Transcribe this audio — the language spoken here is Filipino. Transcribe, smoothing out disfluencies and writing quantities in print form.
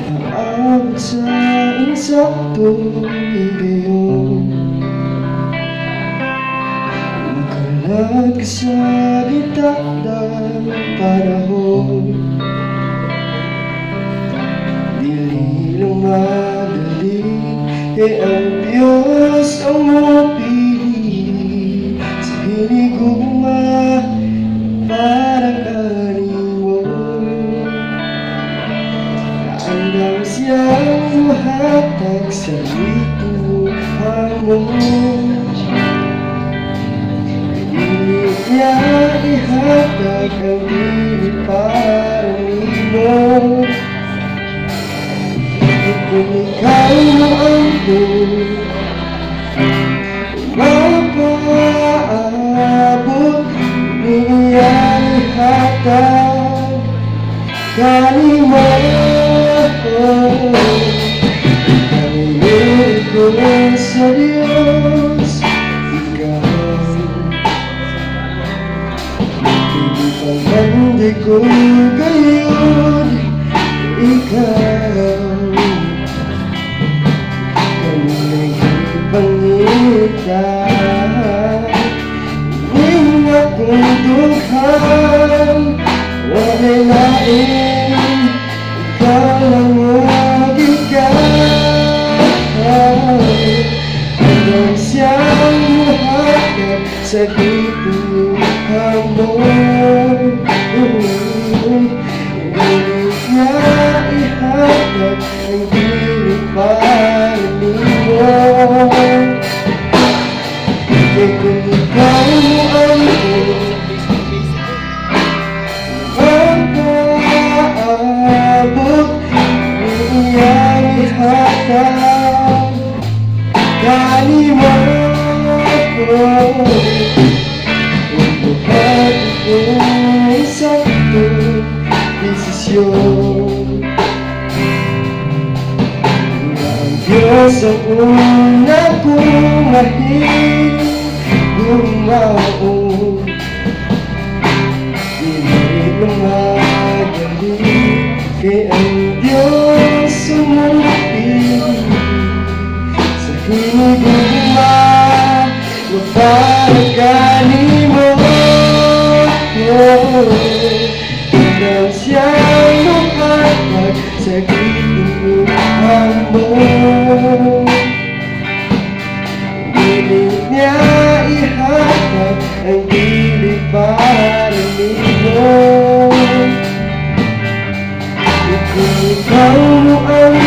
Aabot sa insaktong igayon, magkalat ka sa gitna ng panahon. Dili lang madali, ang Diyos ang mapili sa hinigugma para kaniwon. Hanggang siyang mahatag sa lituhan mo, hindi niya ihatag ang dili para nimo. Kung ikaw mo ang mapaabot, niya ihatag kanimo. Panginoon ko sa Diyos, ikaw ipagmandi ko gayon, ikaw kanunay ipangita. Ning akong dughan, wala'y lain, ikaw lang hanggang siyang mahatag sa lituhan mo. Ngunit niya ihatag ang dili para nimo. Kaya kung ikaw mo ang mapaabot, niya ihatag kanimo. Buhat kong saktong desisyon, ang Diyos ang una kong mahigumao. Dili lang madali, kaya ang Diyos sumupili sa hinigugma para kanimo. Hanggang siyang mahatag sa lituhan mo, pilit niya ihatag ang dili para nimo. Kung ikaw mo ang